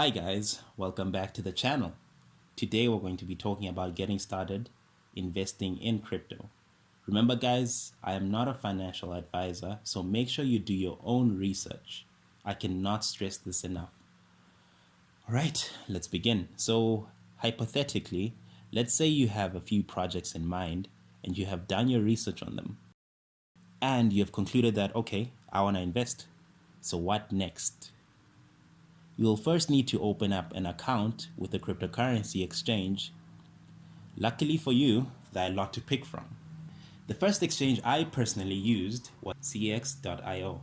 Hi guys, welcome back to the channel. Today we're going to be talking about getting started investing in crypto. Remember guys, I am not a financial advisor, so make sure you do your own research. I cannot stress this enough. Alright, let's begin. So hypothetically, let's say you have a few projects in mind and you have done your research on them. And you have concluded that, okay, I want to invest. So what next? You will first need to open up an account with a cryptocurrency exchange. Luckily for you, there are a lot to pick from. The first exchange I personally used was cx.io,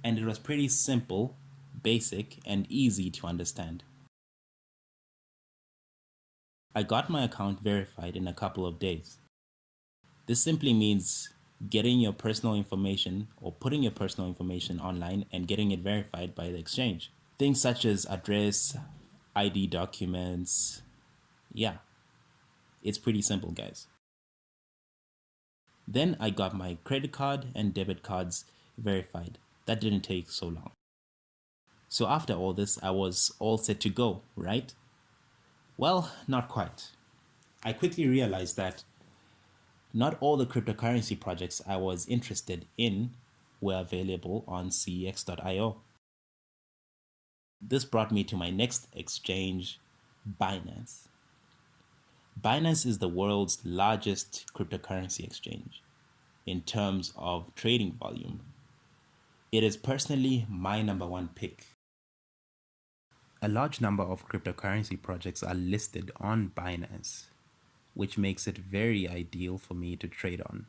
and it was pretty simple, basic, and easy to understand. I got my account verified in a couple of days. This simply means getting your personal information or putting your personal information online and getting it verified by the exchange. Things such as address, ID documents. Yeah, it's pretty simple, guys. Then I got my credit card and debit cards verified. That didn't take so long. So after all this, I was all set to go, right? Well, not quite. I quickly realized that not all the cryptocurrency projects I was interested in were available on cx.io. This brought me to my next exchange, Binance. Binance is the world's largest cryptocurrency exchange in terms of trading volume. It is personally my number one pick. A large number of cryptocurrency projects are listed on Binance, which makes it very ideal for me to trade on.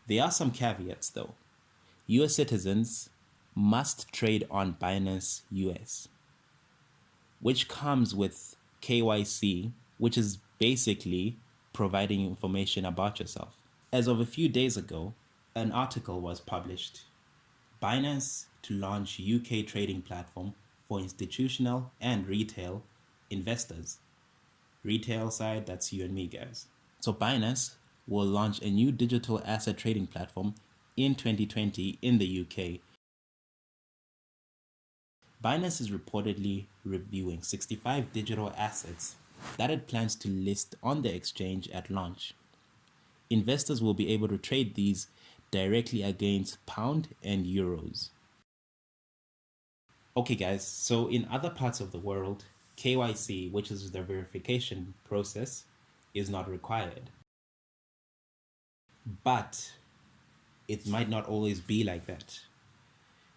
There are some caveats though. US citizens must trade on Binance US, which comes with KYC, which is basically providing information about yourself. As of a few days ago, an article was published. Binance to launch UK trading platform for institutional and retail investors. Retail side, that's you and me, guys. So Binance will launch a new digital asset trading platform in 2020 in the UK. Binance is reportedly reviewing 65 digital assets that it plans to list on the exchange at launch. Investors will be able to trade these directly against pound and euros. Okay guys, so in other parts of the world, KYC, which is the verification process, is not required. But it might not always be like that,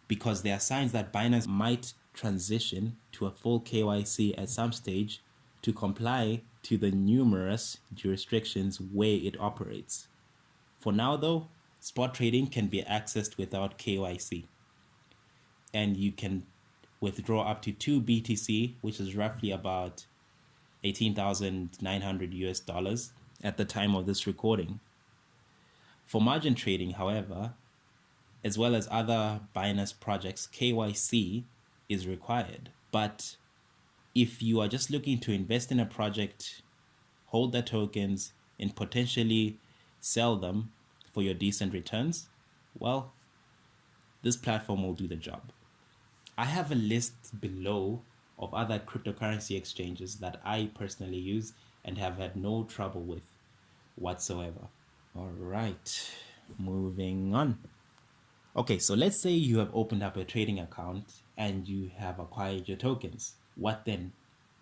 because there are signs that Binance might transition to a full KYC at some stage to comply to the numerous jurisdictions where it operates. For now though, spot trading can be accessed without KYC, and you can withdraw up to 2 BTC, which is roughly about 18,900 US dollars at the time of this recording. For margin trading, however, as well as other Binance projects, KYC is required. But if you are just looking to invest in a project, hold the tokens, and potentially sell them for your decent returns, well, this platform will do the job. I have a list below of other cryptocurrency exchanges that I personally use and have had no trouble with whatsoever. All right, moving on. Okay, so let's say you have opened up a trading account and you have acquired your tokens. What then?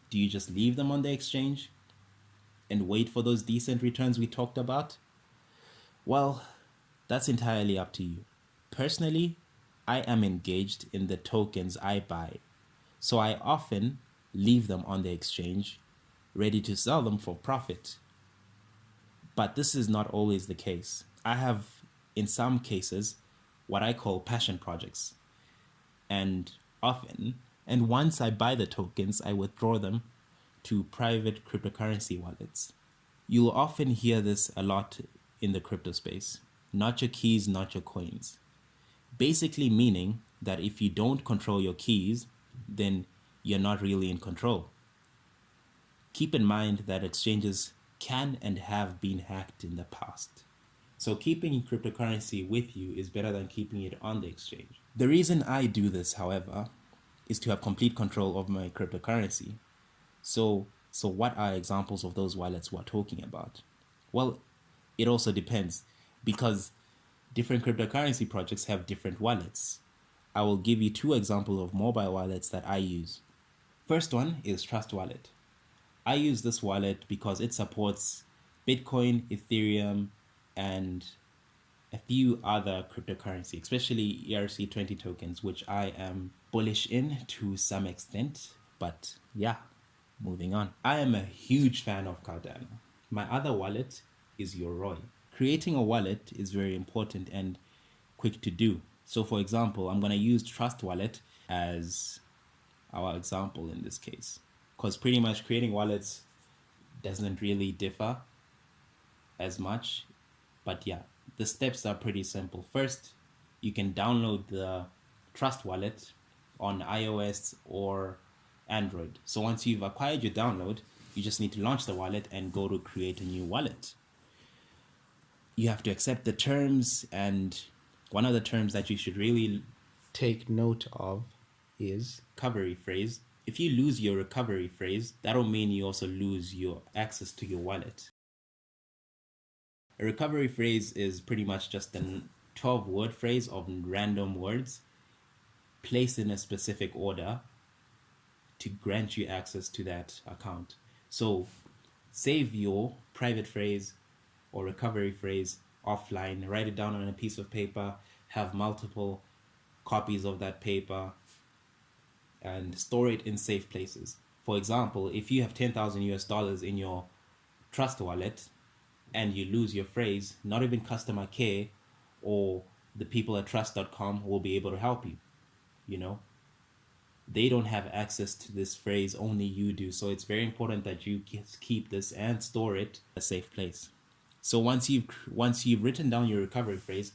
Do you just leave them on the exchange and wait for those decent returns we talked about? Well, that's entirely up to you. Personally, I am engaged in the tokens I buy, so I often leave them on the exchange, ready to sell them for profit. But this is not always the case. I have, in some cases, what I call passion projects. And once I buy the tokens, I withdraw them to private cryptocurrency wallets. You'll often hear this a lot in the crypto space. Not your keys, not your coins. Basically meaning that if you don't control your keys, then you're not really in control. Keep in mind that exchanges can and have been hacked in the past. So keeping cryptocurrency with you is better than keeping it on the exchange. The reason I do this, however, is to have complete control of my cryptocurrency. So what are examples of those wallets we're talking about? Well, it also depends, because different cryptocurrency projects have different wallets. I will give you two examples of mobile wallets that I use. First one is Trust Wallet. I use this wallet because it supports Bitcoin, Ethereum, and a few other cryptocurrency, especially ERC20 tokens, which I am bullish in to some extent. But yeah, moving on. I am a huge fan of Cardano. My other wallet is Yoroi. Creating a wallet is very important and quick to do. So for example, I'm going to use Trust Wallet as our example in this case, because pretty much creating wallets doesn't really differ as much. But yeah, the steps are pretty simple. First, you can download the Trust Wallet on iOS or Android. So once you've acquired your download, you just need to launch the wallet and go to create a new wallet. You have to accept the terms, and one of the terms that you should really take note of is recovery phrase. If you lose your recovery phrase, that'll mean you also lose your access to your wallet. A recovery phrase is pretty much just a 12-word phrase of random words placed in a specific order to grant you access to that account. So save your private phrase or recovery phrase offline, write it down on a piece of paper, have multiple copies of that paper, and store it in safe places. For example, if you have 10,000 US dollars in your Trust Wallet and you lose your phrase, not even customer care or the people at trust.com will be able to help you. You know, they don't have access to this phrase, only you do. So it's very important that you keep this and store it in a safe place. So once you've written down your recovery phrase,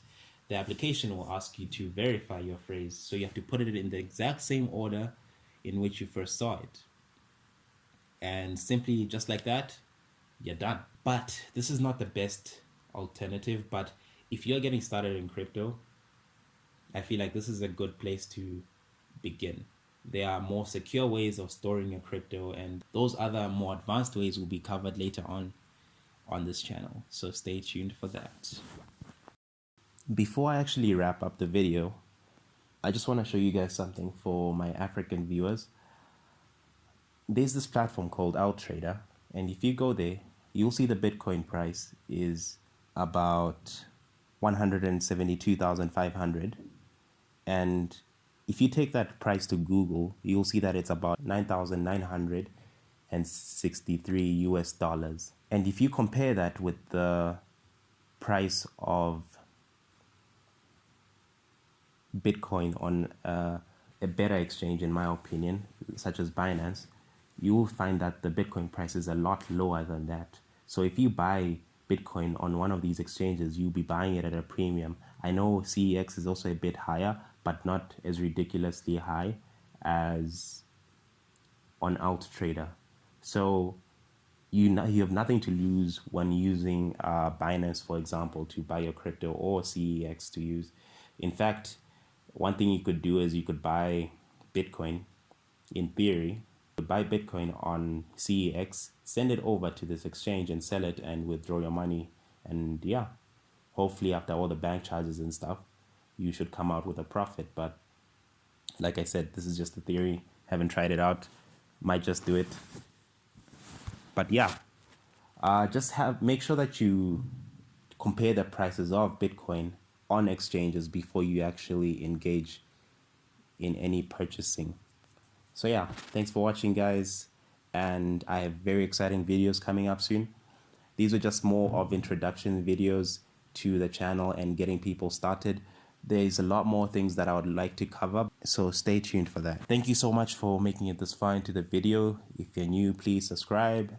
the application will ask you to verify your phrase. So you have to put it in the exact same order in which you first saw it. And simply just like that, you're done. But this is not the best alternative. But if you're getting started in crypto, I feel like this is a good place to begin. There are more secure ways of storing your crypto, and those other more advanced ways will be covered later on this channel. So stay tuned for that. Before I actually wrap up the video, I just want to show you guys something for my African viewers. There's this platform called OutTrader, and if you go there, you'll see the Bitcoin price is about 172,500, and if you take that price to Google, you'll see that it's about 9,963 US dollars. And if you compare that with the price of Bitcoin on a better exchange, in my opinion, such as Binance, you will find that the Bitcoin price is a lot lower than that. So if you buy Bitcoin on one of these exchanges, you'll be buying it at a premium. I know CEX is also a bit higher, but not as ridiculously high as on OutTrader. So you have nothing to lose when using Binance, for example, to buy your crypto, or CEX to use. In fact, one thing you could do is you could buy Bitcoin, in theory, buy Bitcoin on CEX, send it over to this exchange and sell it and withdraw your money. And yeah, hopefully after all the bank charges and stuff, you should come out with a profit. But like I said, this is just a theory. Haven't tried it out. Might just do it. But yeah, make sure that you compare the prices of Bitcoin on exchanges before you actually engage in any purchasing. So yeah, thanks for watching, guys, and I have very exciting videos coming up soon. These are just more of introduction videos to the channel and getting people started. There's a lot more things that I would like to cover, so stay tuned for that. Thank you so much for making it this far into the video. If you're new, please subscribe.